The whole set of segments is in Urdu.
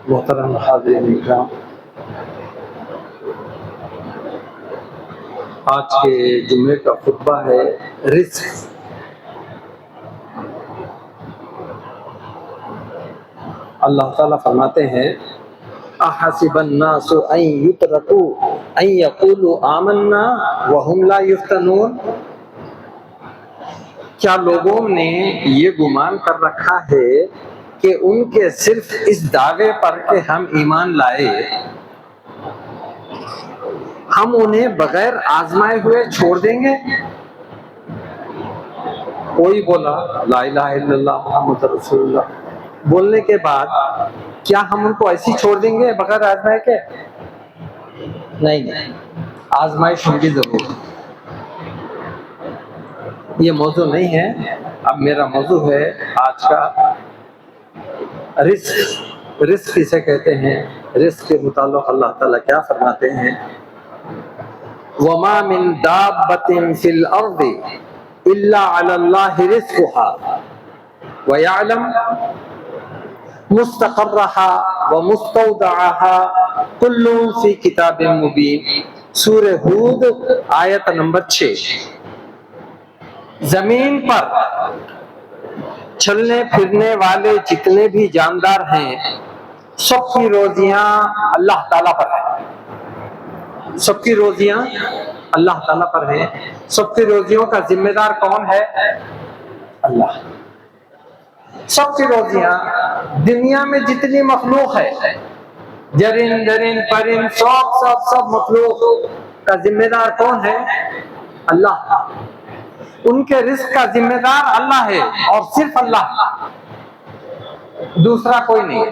محترم حاضرین اکرام، آج کے جمعے کا خطبہ ہے رزق۔ اللہ تعالیٰ فرماتے ہیں احسب الناس ان یترکوا ان یقولوا آمنا وهم لا یفتنون، کیا لوگوں نے یہ گمان کر رکھا ہے کہ ان کے صرف اس دعوے پر کہ ہم ایمان لائے ہم انہیں بغیر آزمائے ہوئے چھوڑ دیں گے؟ کوئی بولا لا الہ الا اللہ محمد رسول اللہ بولنے کے بعد کیا ہم ان کو ایسی چھوڑ دیں گے بغیر آزمائے کے؟ نہیں، آزمائش ہوگی ضرور۔ یہ موضوع نہیں ہے، اب میرا موضوع ہے آج کا رزق۔ رزق کسے کہتے ہیں؟ رزق کے متعلق اللہ تعالیٰ کیا فرماتے ہیں؟ وَمَا مِن دَابَّةٍ فِي الْأَرْضِ إِلَّا عَلَى اللَّهِ رِزْقُهَا وَيَعْلَمُ مُسْتَقَرَّهَا وَمُسْتَوْدَعَهَا كُلٌّ فِي كِتَابٍ مُبِينٍ، سورہ ہود آیت نمبر 6۔ زمین پر چلنے پھرنے والے جتنے بھی جاندار ہیں سب کی روزیاں اللہ تعالیٰ پر ہیں، سب کی روزیاں اللہ تعالیٰ پر ہیں۔ سب کی روزیوں کا ذمہ دار کون ہے؟ اللہ۔ سب کی روزیاں دنیا میں جتنی مخلوق ہے، جرند درند پرند سب مخلوق کا ذمہ دار کون ہے؟ اللہ۔ ان کے رزق کا ذمہ دار اللہ ہے، اور صرف اللہ، دوسرا کوئی نہیں۔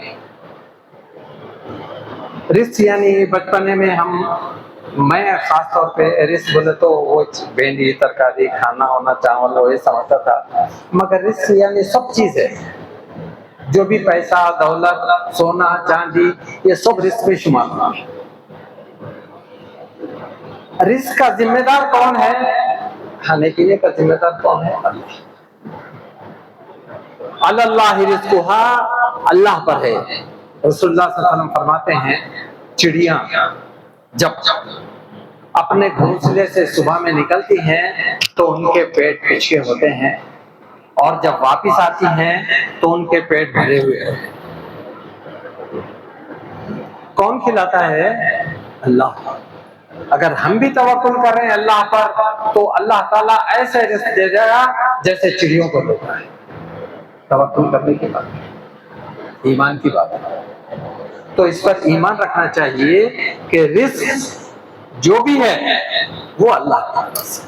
رزق یعنی بچپنے میں میں خاص طور پہ رزق بولے تو وہ بھنڈی ترکاری کھانا ہونا چاول وہ یہ سمجھتا تھا، مگر رزق یعنی سب چیز ہے، جو بھی پیسہ دولت سونا چاندی یہ سب رزق میں شمار ہوتا ہے۔ رزق کا ذمہ دار کون ہے؟ کھانے پینے کا ذمہ دار کون ہے؟ اللہ۔ اللہ رزقها، اللہ پر ہے۔ رسول اللہ صلی اللہ علیہ وسلم فرماتے ہیں چڑیاں جب اپنے گھونسلے سے صبح میں نکلتی ہیں تو ان کے پیٹ پچھے ہوتے ہیں، اور جب واپس آتی ہیں تو ان کے پیٹ بھرے ہوئے ہیں۔ کون کھلاتا ہے؟ اللہ۔ اگر ہم بھی توکل کر رہے ہیں اللہ پر تو اللہ تعالیٰ ایسے رزق دے گا جیسے چڑیوں کو دیتا ہے۔ توکل کرنے کی بات، ایمان کی بات، تو اس پر ایمان رکھنا چاہیے کہ رزق جو بھی ہے وہ اللہ کی طرف سے،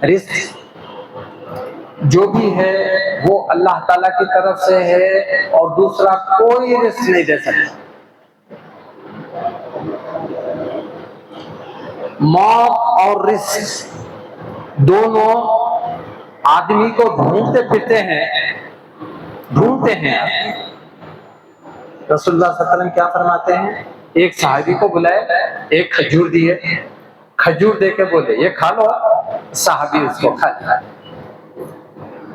رزق جو بھی ہے وہ اللہ تعالیٰ کی طرف سے ہے، اور دوسرا کوئی رزق نہیں دے سکتا۔ موت اور رزق دونوں آدمی کو ڈھونڈتے پھرتے ہیں۔ رسول اللہ صلی اللہ علیہ وسلم کیا فرماتے ہیں؟ ایک صحابی کو بلائے، ایک کھجور دیے، کھجور دے کے بولے یہ کھا لو، صحابی اس کو کھا لیا۔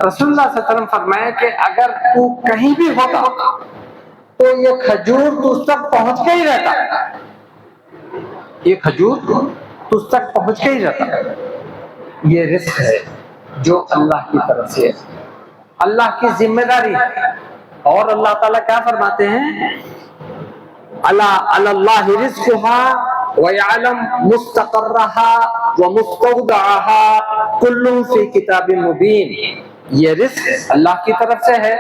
رسول اللہ صلی اللہ علیہ وسلم فرمایا کہ اگر تو کہیں بھی ہوتا تو یہ کھجور تجھ تک پہنچ کے ہی رہتا، یہ کھجور تجھ تک پہنچ کے ہی رہتا۔ یہ رزق ہے جو اللہ کی طرف سے ہے، اللہ کی ذمہ داری ہے۔ اور اللہ تعالیٰ کیا فرماتے ہیں؟ اللہ رزقها ويعلم مستقرها ومستودعها كل في كتاب مبين، یہ رزق اللہ کی طرف سے ہے،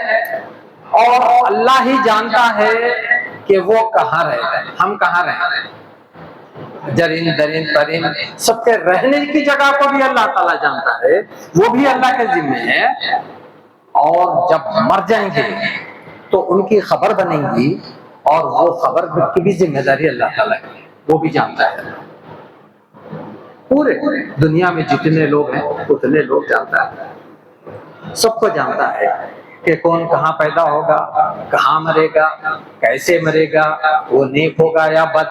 اور اللہ ہی جانتا ہے کہ وہ کہاں رہتا ہے، ہم کہاں رہتے ہیں۔ جرند درند پرند سب کے رہنے کی جگہ کو بھی اللہ تعالیٰ جانتا ہے، وہ بھی اللہ کے ذمہ ہے، اور جب مر جائیں گے تو ان کی خبر بنے گی، اور وہ خبر کی بھی ذمہ داری اللہ تعالیٰ کی، وہ بھی جانتا ہے۔ پورے دنیا میں جتنے لوگ ہیں اتنے لوگ جانتا ہے، سب کو جانتا ہے کہ کون کہاں پیدا ہوگا، کہاں مرے گا، کیسے مرے گا، وہ نیک ہوگا یا بد،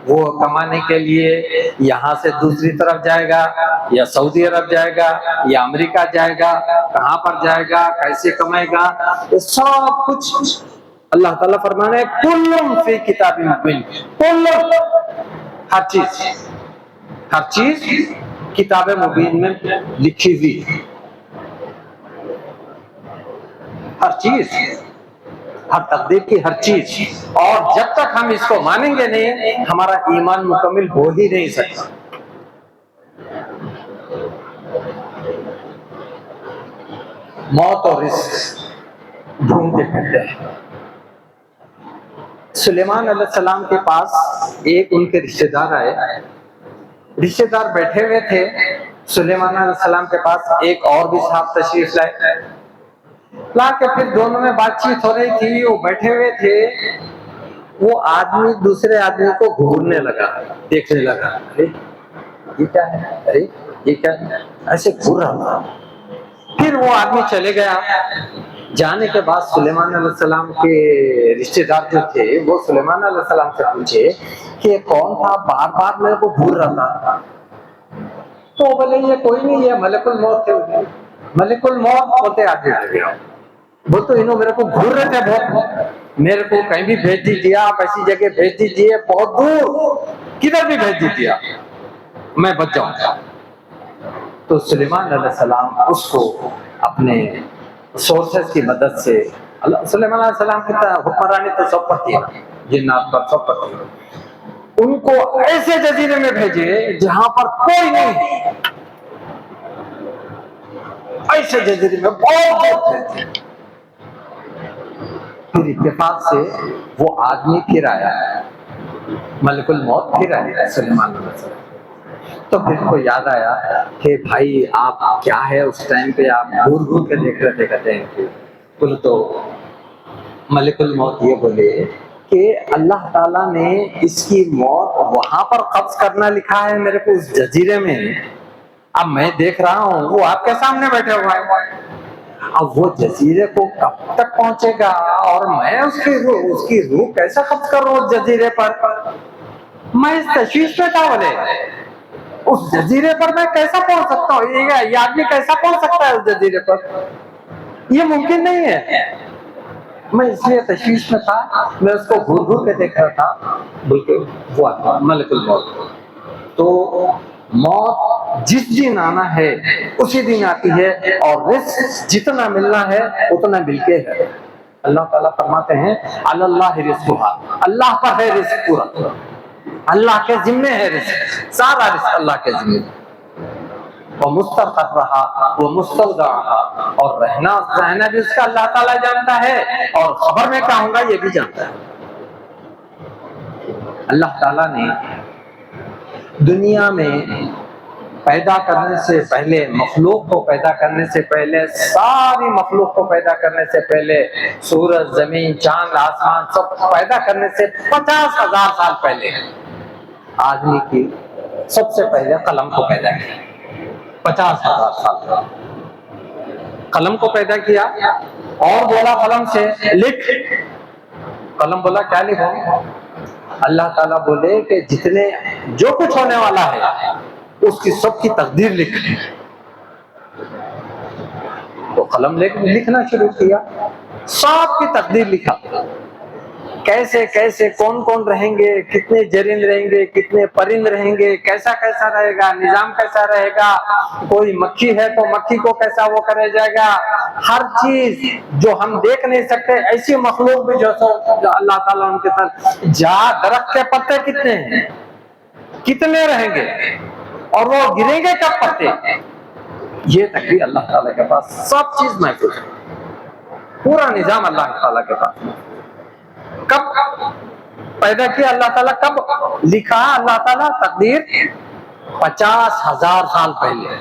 وہ کمانے کے لیے یہاں سے دوسری طرف جائے گا یا سعودی عرب جائے گا یا امریکہ جائے گا، کہاں پر جائے گا، کیسے کمائے گا، یہ سب کچھ اللہ تعالیٰ فرمانا ہے کل فی کتاب مبین، کل، ہر چیز کتاب مبین میں لکھی ہوئی، ہر چیز، ہر تقدیر کی ہر چیز. اور جب تک ہم اس کو مانیں گے نہیں ہمارا ایمان مکمل ہو ہی نہیں سکتا. موت اور رزق ڈھونڈتے پھرتے ہیں. سلیمان علیہ السلام کے پاس ایک ان کے رشتہ دار آئے، رشتہ دار بیٹھے ہوئے تھے. سلیمان علیہ السلام کے پاس ایک اور بھی صاحب تشریف لائے، لا کے پھر دونوں میں بات چیت ہو رہی تھی. وہ بیٹھے ہوئے تھے، وہ آدمی دوسرے آدمی کو گھورنے لگا، دیکھنے لگا، ارے یہ کیا ہے، ارے یہ کیا ہے، ایسے گھور رہا تھا. پھر وہ آدمی چلے گیا. جانے کے بعد سلیمان علیہ السلام کے رشتہ دار جو تھے وہ سلیمان علیہ السلام سے پوچھے کہ کون تھا بار بار میرے کو گھور رہا تھا؟ تو بولے یہ کوئی نہیں، یہ ملک الموت تھے. ملک الموت بولتے آگے آ گیا، وہ تو انہوں میرے کو گھور رہے تھے بہت، میرے کو کہیں بھی بھیج دیجیے، آپ ایسی جگہ بھیج دیجیے بہت دور، کدھر بھی بھیج دیجیے میں بچ جاؤں گا. تو سلیمان علیہ السلام اس کو اپنے سورسز کی مدد سے، سلیمان علیہ السلام کی حکمرانی تو سب پر تھی، جنات پر سب پر تھی، ان کو ایسے جزیرے میں بھیجے جہاں پر کوئی نہیں، ایسے جزیرے میں بہت دور تھے. پھر اتفاق سے وہ آدمی پھر آیا، ملک الموت پھر آیا سلیمان علیہ السلام. تو پھر کو یاد آیا کہ بھائی آپ کیا ہے اس ٹائم پہ آپ گھور گھور کے دیکھ رہے تھے. کہتے ہیں کہ بولے تو ملک الموت یہ بولے کہ اللہ تعالیٰ نے اس کی موت وہاں پر قبض کرنا لکھا ہے میرے کو اس جزیرے میں. اب میں دیکھ رہا ہوں وہ آپ کے سامنے بیٹھے ہوا ہے، اب وہ جزیرے کو کب تک پہنچے گا اور میں اس کی روح کیسا قبض کروں اس جزیرے پر. میں اس تشویش میں تھا، بولے اس جزیرے پر میں کیسا پہنچ سکتا ہوں، یہ آدمی کیسا پہنچ سکتا ہے اس جزیرے پر، یہ ممکن نہیں ہے. میں اس لیے تشویش میں تھا، میں اس کو گھور گھور کے دیکھ رہا تھا. بلکہ وہ ملک الموت. تو موت جس دن آنا ہے اسی دن آتی ہے، اور رزق جتنا ملنا ہے اتنا مل کے ہے. اللہ تعالیٰ فرماتے ہیں اللہ رزقھا، اللہ پر ہے رزق پورا، اللہ کے ذمے ہے رزق، سارا رزق اللہ کے ذمے. وہ مستقرہا وہ مستودعہا، اور رہنا بھی اس کا اللہ تعالیٰ جانتا ہے، اور خبر میں کیا ہوں گا یہ بھی جانتا ہے. اللہ تعالیٰ نے دنیا میں پیدا کرنے سے پہلے، مخلوق کو پیدا کرنے سے پہلے، ساری مخلوق کو پیدا کرنے سے پہلے، سورج، زمین، چاند، آسمان سب پیدا کرنے سے 50,000 سال پہلے آدمی کی سب سے پہلے قلم کو پیدا کیا. 50,000 سال پہلے قلم کو پیدا کیا، اور بولا قلم سے لکھ. قلم بولا کیا لکھوں؟ اللہ تعالیٰ بولے کہ جتنے جو کچھ ہونے والا ہے اس کی سب کی تقدیر لکھ. تو قلم لکھنا شروع کیا، سب کی تقدیر لکھا، کیسے کیسے کون کون رہیں گے، کتنے جرند رہیں گے، کتنے پرند رہیں گے، کیسا کیسا رہے گا، نظام کیسا رہے گا، کوئی مکھی ہے تو مکھی کو کیسا وہ کرے جائے گا. ہر چیز جو ہم دیکھ نہیں سکتے ایسی مخلوق بھی جو اللہ تعالیٰ ان کے ساتھ، درخت کے پتے کتنے ہیں، کتنے رہیں گے، اور وہ گریں گے کب پتے، یہ تک بھی اللہ تعالیٰ کے پاس سب چیز محفوظ ہے. پورا نظام اللہ تعالیٰ کے پاس. کب پیدا کیا اللہ تعالیٰ، کب لکھا اللہ تعالیٰ تقدیر؟ 50,000 سال پہلے.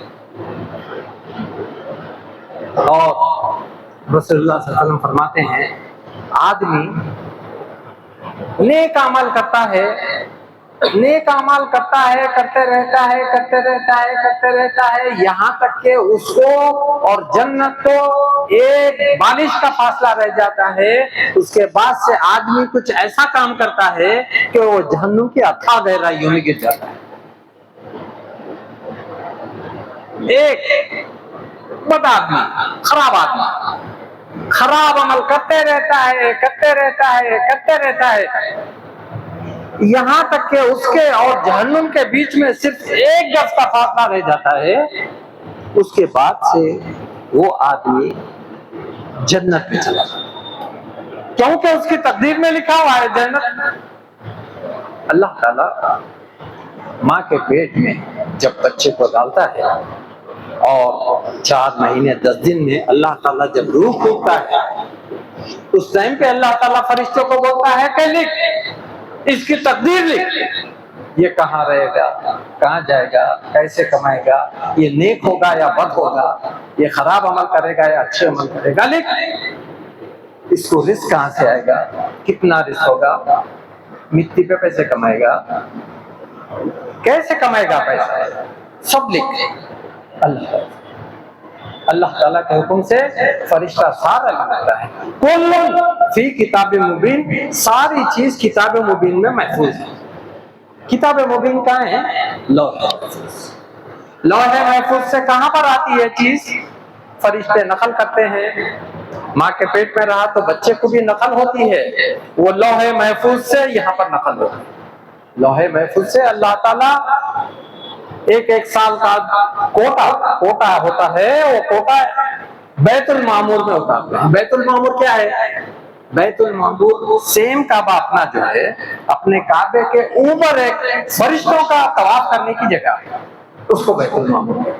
اور رسول اللہ صلی اللہ علیہ وسلم فرماتے ہیں آدمی نیک عمل کرتا ہے، نیک اعمال کرتا ہے، کرتے رہتا ہے یہاں تک کہ اس کو اور جنت کو ایک بالش کا فاصلہ رہ جاتا ہے. اس کے بعد سے آدمی کچھ ایسا کام کرتا ہے کہ وہ جہنم کی اتھاہ گہرائیوں میں گر جاتا ہے. ایک بد آدمی، خراب آدمی خراب عمل کرتے رہتا ہے، یہاں تک کہ اس کے اور جہنم کے بیچ میں صرف 1 گز کا فاصلہ رہ جاتا ہے، اس کے بعد سے وہ آدمی جنت میں چلا جاتا، کیونکہ اس کی تقدیر میں لکھا ہوا ہے جنت۔ اللہ تعالیٰ ماں کے پیٹ میں جب بچے کو ڈالتا ہے اور 4 مہینے 10 دن میں اللہ تعالیٰ جب روح پھونکتا ہے، اس ٹائم پہ اللہ تعالیٰ فرشتوں کو بولتا ہے کہ لکھ، اس کی تقدیر لکھ، یہ کہاں رہے گا، کہاں جائے گا، کیسے کمائے گا، یہ نیک ہوگا یا بد ہوگا، یہ خراب عمل کرے گا یا اچھے عمل کرے گا، لکھ، اس کو رزق کہاں سے آئے گا، کتنا رزق ہوگا، مٹی پہ پیسے کمائے گا، کیسے کمائے گا پیسہ، سب لکھ۔ اللہ تعالیٰ کے حکم سے فرشتہ سارا لکھتا ہے، کل فی کتاب مبین، ساری چیز کتاب مبین میں محفوظ ہے۔ کتاب مبین کہاں ہے؟ لوح محفوظ۔ لوح محفوظ سے کہاں پر آتی ہے چیز؟ فرشتے نقل کرتے ہیں، ماں کے پیٹ میں رہا تو بچے کو بھی نقل ہوتی ہے، وہ لوح محفوظ سے یہاں پر نقل ہوتی ہے۔ لوح محفوظ سے اللہ تعالیٰ 1 سال کا کوٹا ہوتا ہے، وہ کوٹا بیت المعمور میں اتارتے ہیں۔ بیت المعمور کیا ہے؟ بیت المعمور سیم کعبہ اپنا جو ہے، اپنے کعبے کے اوپر ایک فرشتوں کا طواف کرنے کی جگہ ہے، اس کو بیت المعمور ہے۔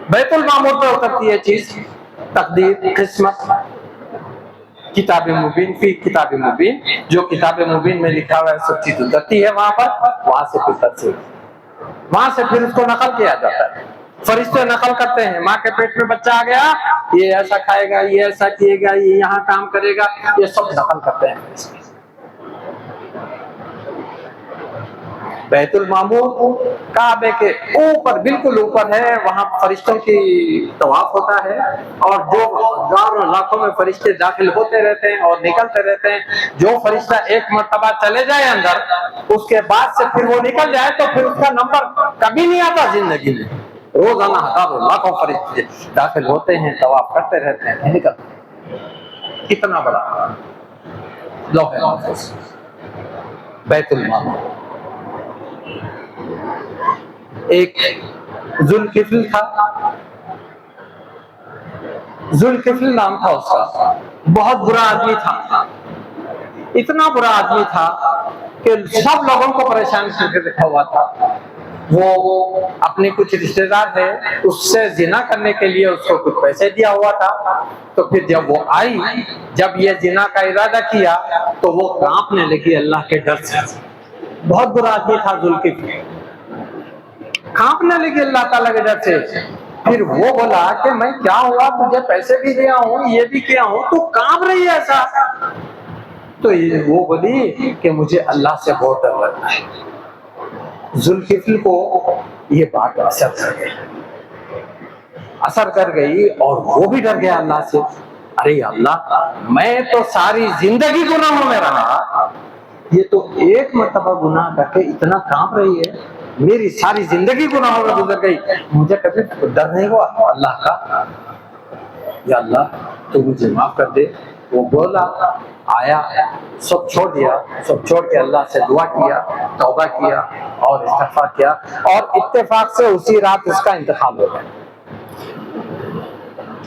بیت المعمور پہ اترتی ہے چیز، تقدیر، قسمت، کتاب مبین فی کتاب مبین، جو کتاب مبین میں لکھا ہوا ہے سب چیز اترتی ہے وہاں پر، وہاں سے پھر تفصیل، وہاں سے پھر اس کو نقل کیا جاتا ہے۔ فرشتے نقل کرتے ہیں، ماں کے پیٹ میں بچہ آ گیا، یہ ایسا کھائے گا، یہ ایسا کیے گا، یہ یہاں کام کرے گا، یہ سب نقل کرتے ہیں۔ بیت المعمور کعبے کے اوپر، بالکل اوپر ہے، وہاں فرشتوں کی طواف ہوتا ہے، اور جو ہزاروں لاکھوں میں فرشتے داخل ہوتے رہتے ہیں اور نکلتے رہتے ہیں۔ جو فرشتہ 1 مرتبہ چلے جائے اندر، اس کے بعد سے پھر وہ نکل جائے تو پھر اس کا نمبر کبھی نہیں آتا زندگی میں۔ روزانہ ہزاروں لاکھوں فرشتے داخل ہوتے ہیں، طواف کرتے رہتے ہیں، نکلتے ہیں۔ کتنا بڑا لوح محفوظ بیت المعمور۔ ایک ذوالکفل تھا، ذوالکفل نام تھا اس کا، بہت برا آدمی تھا، اتنا برا آدمی تھا کہ سب لوگوں کو پریشان کر کے رکھا ہوا تھا۔ وہ اپنے کچھ رشتہ دار تھے، اس سے زنا کرنے کے لیے اس کو کچھ پیسے دیا ہوا تھا، تو پھر جب وہ آئی، جب یہ زنا کا ارادہ کیا تو وہ کانپنے لگی اللہ کے ڈر سے۔ بہت برا آدمی تھا ذوالکفل، کانپنے لگی اللہ تعالیٰ کے ڈر سے۔ پھر وہ بولا کہ میں کیا ہوا، تجھے پیسے بھی دیا ہوں، یہ بھی کیا ہوں، تو کانپ رہی ہے ایسا؟ تو وہ بولی کہ مجھے اللہ سے بہت ڈر لگتا ہے۔ ذوالکفل کو یہ بات اثر کر گئی اور وہ بھی ڈر گیا اللہ سے۔ ارے اللہ، میں تو ساری زندگی گناہوں میں رہا، یہ تو 1 مرتبہ گناہ کر کے اتنا کانپ رہی ہے، میری ساری زندگی گناہوں میں گزر گئی، مجھے کبھی ڈر نہیں ہوا اللہ کا؟ یا اللہ تو مجھے معاف کر دے۔ وہ بولا، آیا، سب چھوڑ دیا، سب چھوڑ کے اللہ سے دعا کیا، توبہ کیا اور استغفار کیا، اور اتفاق سے اسی رات اس کا انتقال ہو گیا۔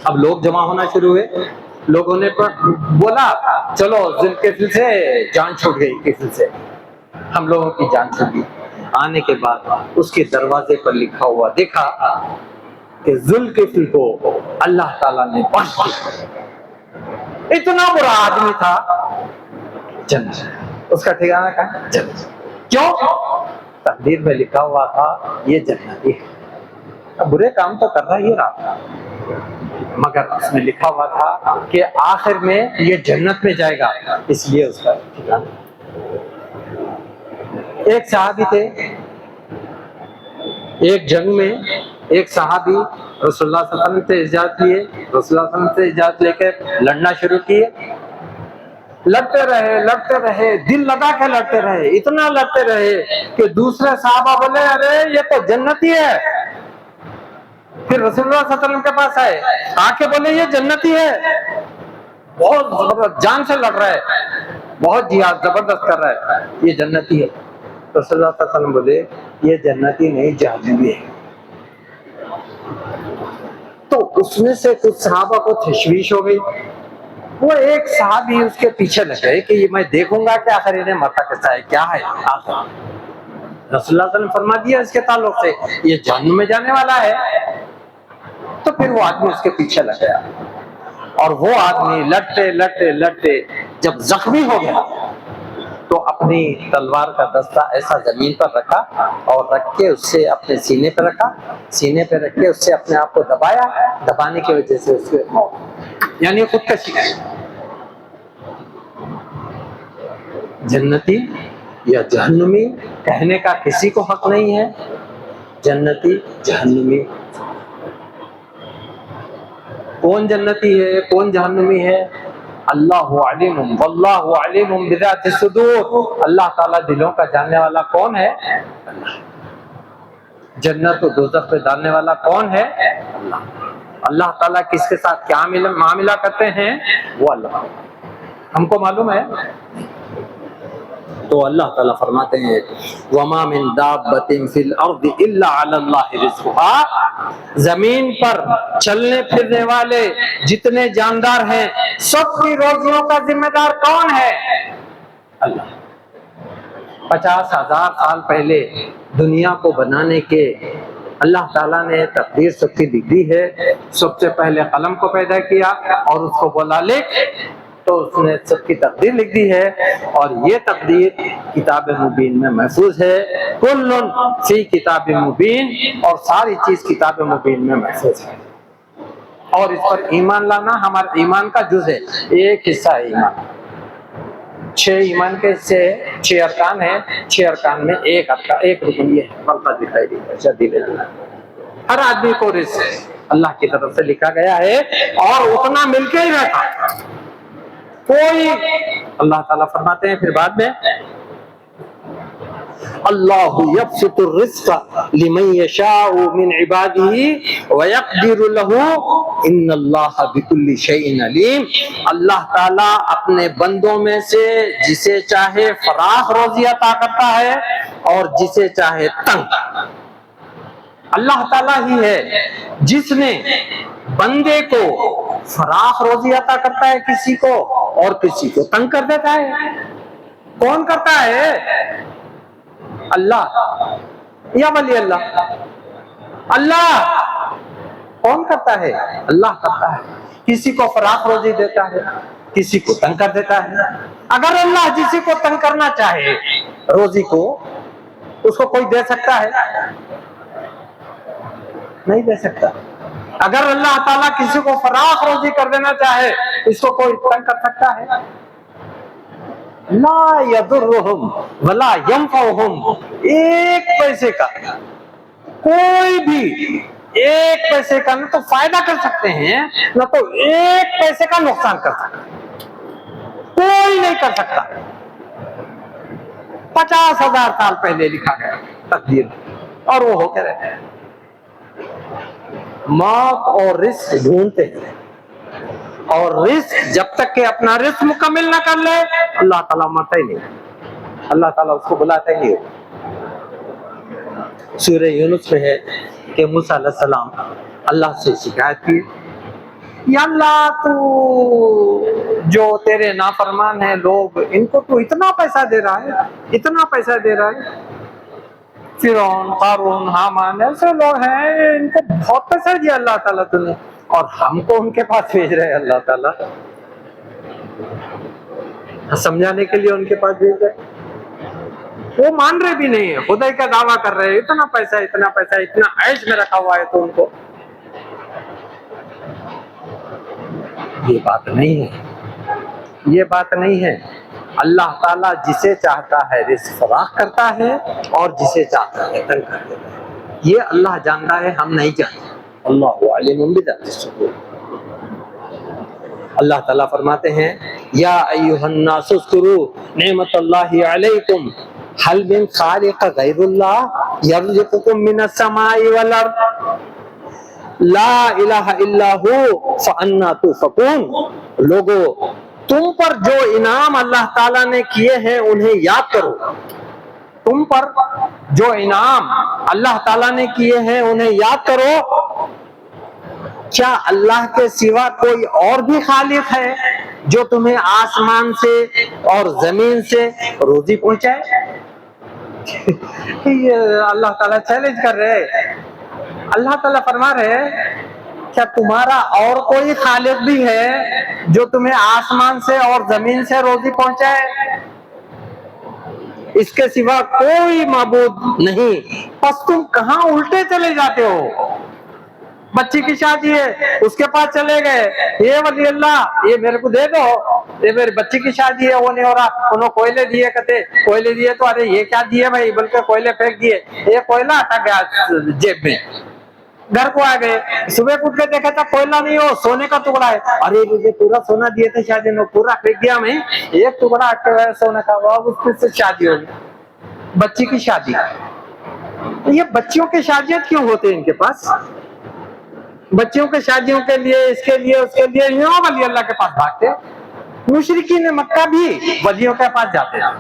اب لوگ جمع ہونا شروع ہوئے، لوگوں نے بولا چلو ذوالکفل سے جان چھوٹ گئی، کفل سے ہم لوگوں کی جان چھوٹ گئی۔ آنے کے بعد اس کے دروازے پر لکھا ہوا دیکھا کہ ذوالکفل کو اللہ تعالیٰ نے بخش دیا، اتنا برا آدمی تھا، جنت، اس کا ٹھکانہ کہاں؟ جنت۔ کیوں؟ تقدیر میں لکھا ہوا تھا یہ جنتی ہے، برے کام تو کر رہا ہی رہا، مگر اس میں لکھا ہوا تھا کہ آخر میں یہ جنت میں جائے گا، اس لیے اس کا ٹھکانہ۔ ایک صحابی تھے، ایک جنگ میں ایک صحابی رسول اللہ صلی اللہ علیہ وسلم سے اجازت لیے، رسول اللہ صلی اللہ علیہ وسلم سے اجازت لے کے لڑنا شروع کیے، لڑتے رہے، دل لگا کے لڑتے رہے، اتنا لڑتے رہے کہ دوسرے صحابہ بولے ارے یہ تو جنتی ہے۔ پھر رسول اللہ صلی اللہ علیہ وسلم کے پاس آئے، آ کے بولے یہ جنتی ہے۔ بہت زبردست جان سے لڑ رہا ہے، بہت جہاد زبردست کر رہا ہے، یہ جنتی ہے۔ تو صلی اللہ علیہ وسلم بولے یہ جنتی نہیں جہنمی ہے۔ تو اس میں سے کچھ صحابہ کو تشویش ہو گئی، وہ ایک صحابی اس کے پیچھے لگے کہ یہ میں دیکھوں گا کہ آخر انہیں مرتا کیسا ہے، کیا ہے آخر۔ رسول اللہ صلی اللہ علیہ وسلم نے فرما دیا اس کے تعلق سے یہ جہنم میں جانے والا ہے۔ تو پھر وہ آدمی اس کے پیچھے لگ گیا، اور وہ آدمی لڑتے لڑتے لڑتے جب زخمی ہو گیا تو اپنی تلوار کا دستہ ایسا زمین پر رکھا اور رکھ کے اس سے اپنے سینے پہ رکھا، سینے پہ رکھ کے اس سے اپنے آپ کو دبایا، دبانے کی وجہ سے اس کے موت، یعنی خودکشی۔ جنتی یا جہنمی کہنے کا کسی کو حق نہیں ہے، جنتی جہنمی۔ کون جنتی ہے کون جہنمی ہے؟ اللہ علیم واللہ علیم بذات الصدور، اللہ تعالیٰ دلوں کا جاننے والا کون ہے؟ اللہ۔ جنت و دوزخ میں ڈالنے والا کون ہے؟ اللہ۔ اللہ تعالیٰ کس کے ساتھ کیا معاملہ کرتے ہیں وہ اللہ ہم کو معلوم ہے۔ تو اللہ تعالیٰ فرماتے ہیں وَمَا مِن دَابَّةٍ فِي الْأَرْضِ إِلَّا عَلَى اللَّهِ رِزْقُهَا، زمین پر چلنے پھرنے والے جتنے جاندار ہیں سب کی روزیوں کا ذمہ دار کون ہے؟ اللہ۔ 50,000 سال پہلے دنیا کو بنانے کے اللہ تعالیٰ نے تقدیر سب کی لکھ دی ہے۔ سب سے پہلے قلم کو پیدا کیا اور اس کو بولا لکھ، تو اس نے سب کی تقدیر لکھ دی ہے، اور یہ تقدیر کتاب مبین میں محفوظ ہے۔ کل فی کتاب مبین، اور ساری چیز کتاب مبین میں محفوظ ہے۔ اور اس پر ایمان لانا ہمارے ایمان کا جز ہے، ایک حصہ ہے ایمان۔ 6 ایمان کے حصے 6 ارکان ہیں، 6 ارکان میں ایک رکن یہ ہے پلتا دکھائی دی ہے، ہر آدمی کو رزق اللہ کی طرف سے لکھا گیا ہے، اور اتنا مل کے ہی رہتا کوئی۔ اللہ تعالیٰ فرماتے ہیں پھر بعد میں اللہ یبسط الرزق لمن یشاء من عباده ویقدر له ان اللہ بكل شیء علیم، اللہ تعالیٰ اپنے بندوں میں سے جسے چاہے فراخ روزی عطا کرتا ہے اور جسے چاہے تنگ۔ اللہ تعالیٰ ہی ہے جس نے بندے کو فراخ روزی عطا کرتا ہے کسی کو، اور کسی کو تنگ کر دیتا ہے۔ کون کرتا ہے؟ اللہ یا ولی اللہ؟ اللہ۔ کون کرتا ہے؟ اللہ کرتا ہے۔ کسی کو فراخ روزی دیتا ہے، کسی کو تنگ کر دیتا ہے۔ اگر اللہ کسی کو تنگ کرنا چاہے روزی کو، اس کو کوئی دے سکتا ہے؟ نہیں دے سکتا۔ اگر اللہ تعالیٰ کسی کو فراخ روزی کر دینا چاہے اس کو کوئی تنگ کر سکتا ہے؟ لا یضرہم ولا ینفعہم، ایک پیسے کا کوئی بھی ایک پیسے کا نہ تو فائدہ کر سکتے ہیں نہ تو ایک پیسے کا نقصان کر سکتے ہیں، کوئی نہیں کر سکتا۔ 50,000 سال پہلے لکھا گیا تقدیر، اور وہ ہو کے رہتے ہیں۔ موت اور رزق ڈھونڈتے ہیں، اور رزق جب تک کہ اپنا رزق مکمل نہ کر لے اللہ تعالیٰ مرتا ہی نہیں، اللہ تعالیٰ اس کو بلاتا ہی نہیں۔ سورہ یونس میں ہے کہ موسیٰ علیہ السلام اللہ سے شکایت کی، یا اللہ تو جو تیرے نافرمان ہیں لوگ، ان کو تو اتنا پیسہ دے رہا ہے، اتنا پیسہ دے رہا ہے، فرعون، قارون، حامان ایسے لوگ ہیں، ان کو بہت پیسہ دیا اللہ تعالیٰ تو نے، اور ہم کو ان کے پاس بھیج رہے اللہ تعالیٰ، سمجھانے کے لیے ان کے پاس بھیج رہے۔ وہ مان رہے بھی نہیں ہے، خدائی کا دعویٰ کر رہے ہیں، اتنا پیسہ اتنا عیش میں رکھا ہوا ہے تو ان کو۔ یہ بات نہیں ہے، یہ بات نہیں ہے۔ اللہ تعالیٰ جسے چاہتا ہے رزق فراخ کرتا ہے اور جسے چاہتا ہے تنگ کر دیتا ہے، یہ اللہ جانتا ہے، ہم نہیں جانتے۔ اللہ علیم بذات الصدور۔ اللہ تعالیٰ فرماتے ہیں یا ایھا الناس اذکروا نعمت اللہ علیکم هل من خالق غیر اللہ یرزقکم من السماء والارض لا الہ الا هو فانا تؤفکون۔ لوگوں تم پر جو انعام اللہ تعالیٰ نے کیے ہیں انہیں یاد کرو، تم پر جو انعام اللہ تعالیٰ نے کیے ہیں انہیں یاد کرو۔ کیا اللہ کے سوا کوئی اور بھی خالق ہے جو تمہیں آسمان سے اور زمین سے روزی پہنچائے؟ یہ اللہ تعالیٰ چیلنج کر رہے، اللہ تعالیٰ فرما رہے کیا تمہارا اور کوئی خالق بھی ہے جو تمہیں آسمان سے اور زمین سے روزی پہنچائے؟ اس کے سوا کوئی معبود نہیں، پس تم کہاں الٹے چلے جاتے ہو؟ بچی کی شادی ہے، اس کے پاس چلے گئے، یہ ولی اللہ یہ میرے کو دے دو، یہ میری بچی کی شادی ہے وہ نہیں ہو رہا، انہوں کوئلے دیے، کہتے کوئلے دیے تو ارے یہ کیا دیے بھائی، بلکہ کوئلے پھینک دیے، یہ کوئلہ اٹک گیا جیب میں۔ گھر کو آ گئے، صبح اٹھ کے دیکھا تھا کوئلہ نہیں ہو، سونے کا ٹکڑا ہے، ارے مجھے پورا سونا دیے تھے شادی میں، پورا پھینک دیا میں، ایک ٹکڑا اٹکا ہوا ہے سونے کا، وہ اس سے شادی ہوگی، بچی کی شادی۔ یہ بچیوں کی شادیاں کیوں ہوتے ہیں ان کے پاس؟ بچیوں کے شادیوں کے لیے، اس کے لیے اس کے لیے یوں ولی اللہ کے پاس بھاگتے۔ مشرکین مکہ بھی ولیوں کے پاس جاتے ہیں،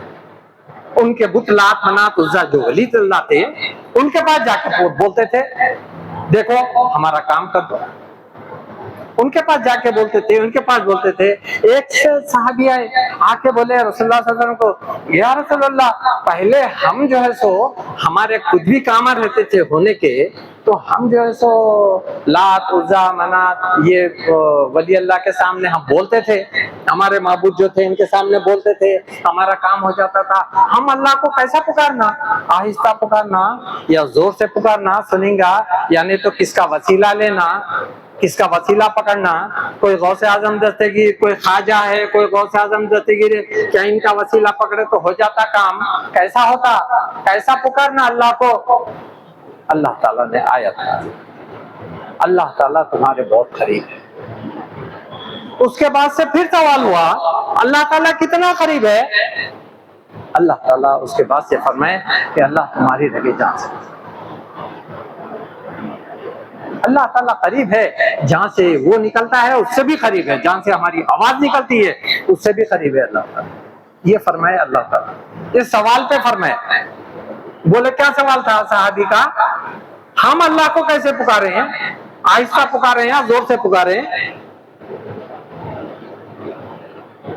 ان کے بت لات منات عزا جو ولی اللہ تھے ان کے پاس جا کے بولتے تھے دیکھو ہمارا کام کر دو، ان کے پاس جا کے بولتے تھے، ان کے پاس بولتے تھے۔ ایک صحابی آئے، آ کے بولے رسول اللہ صلی اللہ علیہ وسلم کو، یا رسول اللہ پہلے ہم جو ہے سو ہمارے خود بھی کام رہتے تھے ہونے کے، تو ہم جو ہے سو لات عزا منات یہ ولی اللہ کے سامنے ہم بولتے تھے، ہمارے معبود جو تھے ان کے سامنے بولتے تھے، ہمارا کام ہو جاتا تھا۔ ہم اللہ کو کیسا پکارنا، آہستہ پکارنا یا زور سے پکارنا سنیں گا، یعنی تو کس کا وسیلہ لینا، کس کا وسیلہ پکڑنا، کوئی غوث اعظم دستگیر، کوئی خواجہ ہے، کوئی غوث اعظم دستگیر ہے، کیا ان کا وسیلہ پکڑے تو ہو جاتا کام؟ کیسا ہوتا، کیسا پکارنا اللہ کو؟ اللہ تعالیٰ نے آیت نازل، اللہ تعالیٰ تمہارے بہت قریب ہے۔ اس کے بعد سے پھر سوال ہوا اللہ تعالیٰ کتنا قریب ہے؟ اللہ تعالیٰ اس کے بعد سے فرمائے کہ اللہ تمہاری رگے جان سے، اللہ تعالیٰ قریب ہے، جہاں سے وہ نکلتا ہے اس سے بھی قریب ہے، جہاں سے ہماری آواز نکلتی ہے اس سے بھی قریب ہے اللہ تعالیٰ۔ یہ فرمائے اللہ تعالیٰ، اس سوال پہ فرمائے۔ بولے کیا سوال تھا صحابی کا؟ ہم اللہ کو کیسے پکارے ہیں، آہستہ پکارے ہیں یا زور سے پکارے ہیں؟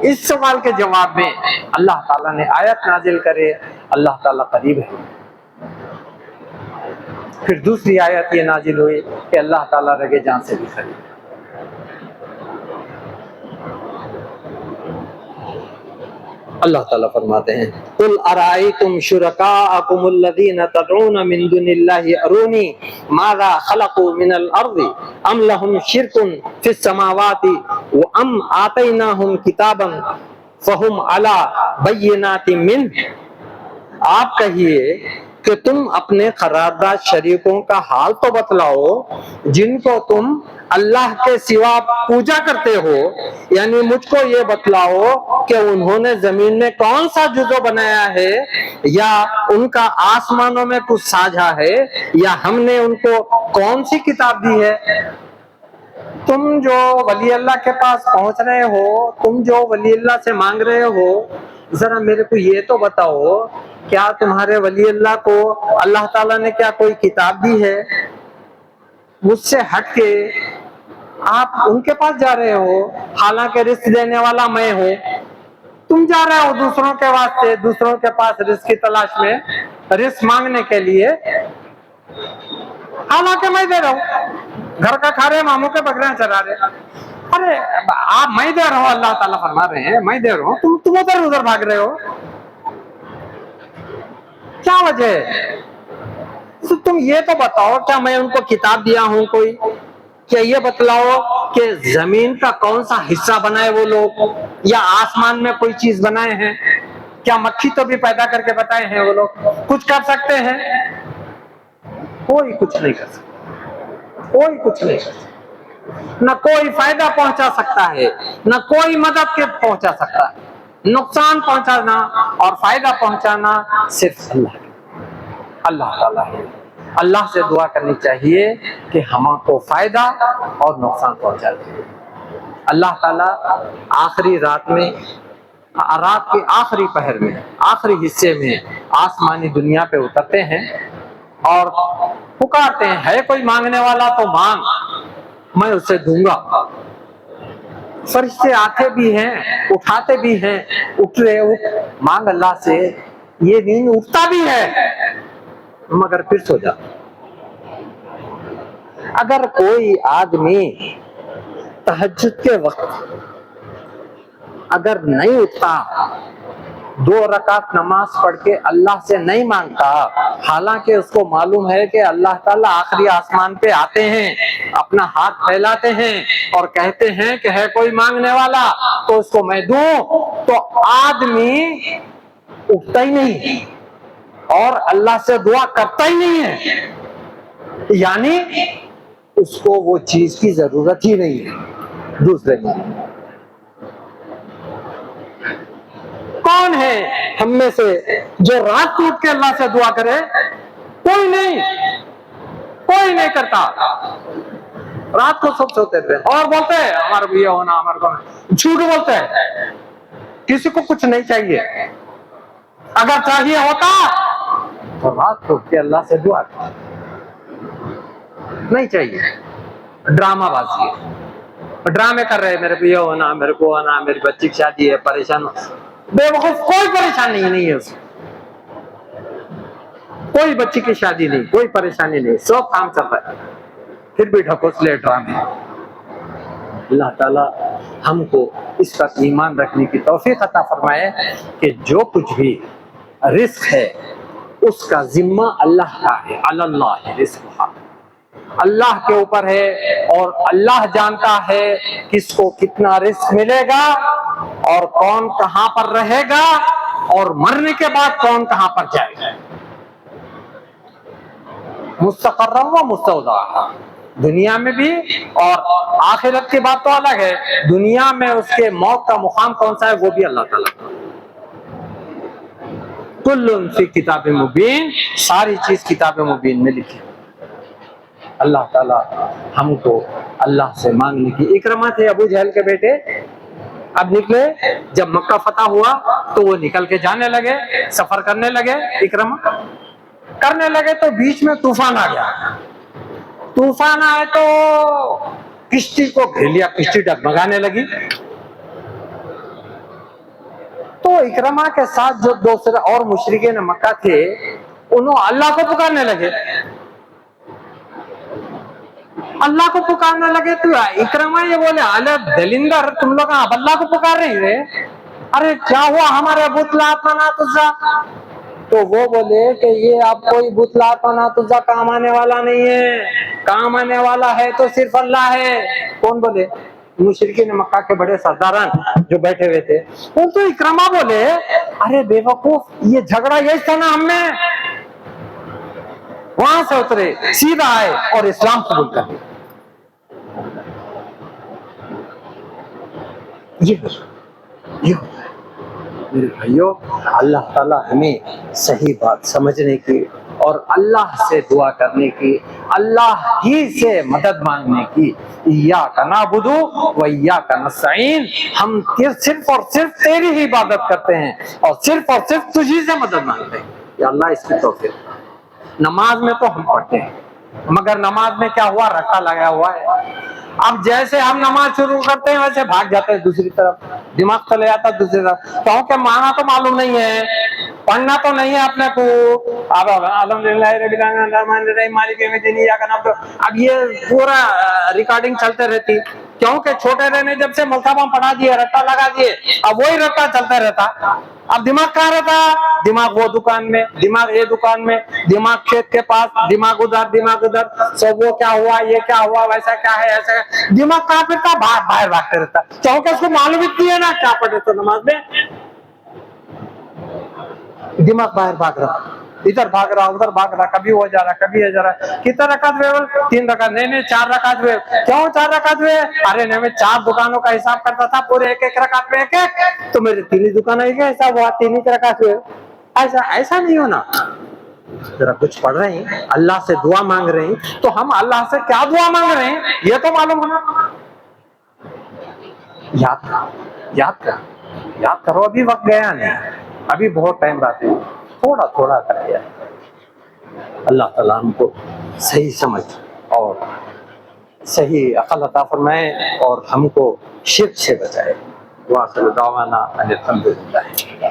اس سوال کے جواب میں اللہ تعالیٰ نے آیت نازل کرے، اللہ تعالیٰ قریب ہے۔ پھر دوسری آیت یہ نازل ہوئی کہ اللہ تعالیٰ رگے جان سے بھی قریب ہے۔ اللہ تعالیٰ فرماتے ہیں قُلْ أَرَأَيْتُمْ شُرَكَاءَكُمُ الَّذِينَ تَدْعُونَ مِن دُونِ اللَّهِ أَرُونِي مَاذَا خَلَقُوا مِنَ الْأَرْضِ أَمْ لَهُمْ شِرْكٌ فِي السَّمَاوَاتِ وَأَمْ آتَيْنَاهُمْ كِتَابًا فَهُمْ عَلَى بَيِّنَاتٍ مِّنْهُ۔ آپ کہیے کہ تم اپنے قرارداد شریکوں کا حال تو بتلاؤ جن کو تم اللہ کے سوا پوجا کرتے ہو، یعنی مجھ کو یہ بتلاؤ کہ انہوں نے زمین میں کون سا جزو بنایا ہے، یا ان کا آسمانوں میں کچھ ساجھا ہے، یا ہم نے ان کو کون سی کتاب دی ہے۔ تم جو ولی اللہ کے پاس پہنچ رہے ہو، تم جو ولی اللہ سے مانگ رہے ہو، ذرا میرے کو یہ تو بتاؤ کیا تمہارے ولی اللہ کو اللہ تعالیٰ نے کیا کوئی کتاب دی ہے؟ مجھ سے ہٹ کے آپ ان کے پاس جا رہے ہو، حالانکہ رزق دینے والا میں ہوں، تم جا رہے ہو دوسروں کے واسطے، دوسروں کے پاس رزق کی تلاش میں، رزق مانگنے کے لیے، حالانکہ میں دے رہا ہوں، گھر کا کھا رہے، ماموں کے بکریاں چرا رہے۔ ارے آپ میں دے رہا ہوں، اللہ تعالیٰ فرما رہے ہیں میں دے رہا ہوں، تم ادھر بھاگ رہے ہو، کیا وجہ ہے؟ تم یہ تو بتاؤ کیا میں ان کو کتاب دیا ہوں کوئی؟ کیا یہ بتلاؤ کہ زمین کا کون سا حصہ بنائے وہ لوگ، یا آسمان میں کوئی چیز بنائے ہیں؟ کیا مکھی تو بھی پیدا کر کے بتائے ہیں وہ لوگ؟ کچھ کر سکتے ہیں؟ کوئی کچھ نہیں کر سکتا، کوئی کچھ نہیں کر سکتا، نہ کوئی فائدہ پہنچا سکتا ہے، نہ کوئی مدد کے پہنچا سکتا ہے۔ نقصان پہنچانا اور فائدہ پہنچانا صرف اللہ تعالیٰ ہے۔ اللہ سے دعا کرنی چاہیے کہ ہم کو فائدہ اور نقصان پہنچا دے۔ اللہ تعالیٰ آخری رات میں، رات کے آخری پہر میں، آخری حصے میں آسمانی دنیا پہ اترتے ہیں اور پکارتے ہیں، ہے کوئی مانگنے والا تو مانگ، میں اسے دوں گا۔ فرشتے آتے بھی ہیں، اٹھاتے بھی ہیں، اٹھ مانگ اللہ سے، یہ نیند اٹھتا بھی ہے مگر پھر سو جا۔ اگر کوئی آدمی تہجد کے وقت اگر نہیں اٹھتا، 2 رکعت نماز پڑھ کے اللہ سے نہیں مانگتا، حالانکہ اس کو معلوم ہے کہ اللہ تعالیٰ آخری آسمان پہ آتے ہیں، اپنا ہاتھ پھیلاتے ہیں اور کہتے ہیں کہ ہے کوئی مانگنے والا تو اس کو میں دوں، تو آدمی اٹھتا ہی نہیں اور اللہ سے دعا کرتا ہی نہیں ہے، یعنی اس کو وہ چیز کی ضرورت ہی نہیں ہے دوسرے میں۔ کون ہے ہم میں سے جو رات کو اٹھ کے اللہ سے دعا کرے؟ کوئی نہیں، کوئی نہیں کرتا۔ رات کو سب سوتے تھے اور بولتے ہیں ہمارا بھی یہ ہونا، ہمارا کو جھوٹ بولتے ہیں، کسی کو کچھ نہیں چاہیے، اگر چاہیے ہوتا تو رات کو اٹھ کے اللہ سے دعا کرے، نہیں چاہیے۔ ڈرامہ بازی ہے، ڈرامے کر رہے، میرے کو یہ ہونا، میرے کو ہونا، میری بچی کی شادی ہے، پریشان، بے وقوف، کوئی پریشانی نہیں ہے اس کو، کوئی بچی کی شادی نہیں، کوئی پریشانی نہیں، سب کام چل رہا ہے، پھر بھی ڈھکوسلے ڈرامے۔ اللہ تعالیٰ ہم کو اس کا ایمان رکھنے کی توفیق عطا فرمائے کہ جو کچھ بھی رزق ہے اس کا ذمہ اللہ کا ہے، اللہ ہے رزق، اللہ کے اوپر ہے، اور اللہ جانتا ہے کس کو کتنا رزق ملے گا اور کون کہاں پر رہے گا اور مرنے کے بعد کون کہاں پر جائے گا۔ مستقر و مستودع، دنیا میں بھی اور آخرت کی بات تو الگ ہے، دنیا میں اس کے موت کا مقام کون سا ہے وہ بھی اللہ تعالیٰ کا۔ کل فی کتاب مبین، ساری چیز کتاب مبین میں لکھی۔ اللہ تعالیٰ ہم کو اللہ سے مانگنے کی۔ اکرمہ تھے ابو جہل کے بیٹے، اب نکلے، جب مکہ فتح ہوا تو وہ نکل کے جانے لگے، سفر کرنے لگے، اکرمہ کرنے لگے تو بیچ میں طوفان آ گیا۔ طوفان آئے تو کشتی کو گھیر لیا، کشتی ڈگمگانے لگی، تو اکرمہ کے ساتھ جو دوسرے اور مشرکین مکہ تھے انہوں اللہ کو پکارنے لگے، اللہ کو پکارنے لگے تو اکرمہ یہ بولے، اعلی دلندر تم لوگ اب اللہ کو پکار رہے ہیں، ارے کیا ہوا ہمارے بت لات منات عزا؟ تو وہ بولے کہ یہ اب کوئی بت لات منات عزا کام آنے والا نہیں ہے، کام آنے والا ہے تو صرف اللہ ہے۔ کون بولے؟ مشرکین مکہ کے بڑے سرداران جو بیٹھے ہوئے تھے، وہ تو اکرمہ بولے، ارے بے وقوف، یہ جھگڑا یہی تھا نا ہم میں۔ وہاں سے اترے، سیدھا آئے اور اسلام قبول کر لیا۔ یہ ہوتا ہے میرے بھائیوں، اللہ تعالیٰ ہمیں صحیح بات سمجھنے کی اور اللہ سے دعا کرنے کی، اللہ ہی سے مدد مانگنے کی۔ ایاک نعبد و ایاک نستعین، ہم صرف اور صرف تیری ہی عبادت کرتے ہیں اور صرف تجھی سے مدد مانگتے ہیں، یا اللہ اس کی توفیق۔ نماز میں تو ہم پڑھتے ہیں مگر نماز میں کیا ہوا؟ رکھا لگا ہوا ہے۔ اب جیسے ہم نماز شروع کرتے ہیں ویسے بھاگ جاتے ہیں دوسری طرف، دماغ چلے جاتا ہے دوسری طرف، کیونکہ مانا تو معلوم نہیں ہے، پڑھنا تو نہیں ہے اپنے کو۔ اب الحمدللہ رب العالمین الرحمن الرحیم مالک یوم الدین ایاک نعبد، اب یہ پورا ریکارڈنگ چلتے رہتی، کیونکہ چھوٹے رہنے جب سے ملتبہ پڑھا دیے، رٹا لگا دیے، اب وہی رٹا چلتا رہتا۔ اب دماغ کہاں رہتا؟ دماغ وہ دکان میں، دماغ یہ دکان میں، دماغ کھیت کے پاس، دماغ ادھر، سب وہ کیا ہوا، یہ کیا ہوا، ویسا کیا ہے، ایسا ہے، دماغ کہاں پھرتا؟ باہر بھاگتے رہتا، کیونکہ اس کو معلوم اتنی ہے نا کیا پڑھے تو نماز میں دماغ باہر بھاگ رہا، ادھر بھاگ رہا، ادھر بھاگ رہا، کبھی وہ جا رہا، کبھی یہ جا رہا۔ کتنے رکعت ہوئے؟ 3 رکعت، نہیں 4 رکعت ہوئے۔ کیوں 4 رکعت ہوئے؟ ارے نہیں، میں 4 دکانوں کا حساب کرتا تھا، پورے ایک رکعت میں ایک، تو میری 3 ہی دکانوں کا حساب ہوا، 3 ہی رکعت ہوئے۔ ایسا نہیں ہونا، ذرا کچھ پڑھ رہے ہیں، اللہ سے دعا مانگ رہے ہیں، تو ہم اللہ سے کیا دعا مانگ رہے ہیں یہ تو معلوم ہونا۔ یاد کرو، ابھی وقت گیا نہیں، ابھی بہت ٹائم باقی ہے، تھوڑا تھوڑا کر کے. اللہ تعالیٰ ہم کو صحیح سمجھ اور صحیح عقل عطا فرمائے اور ہم کو شرک سے بچائے. وآخر دعوانا ان الحمد للہ.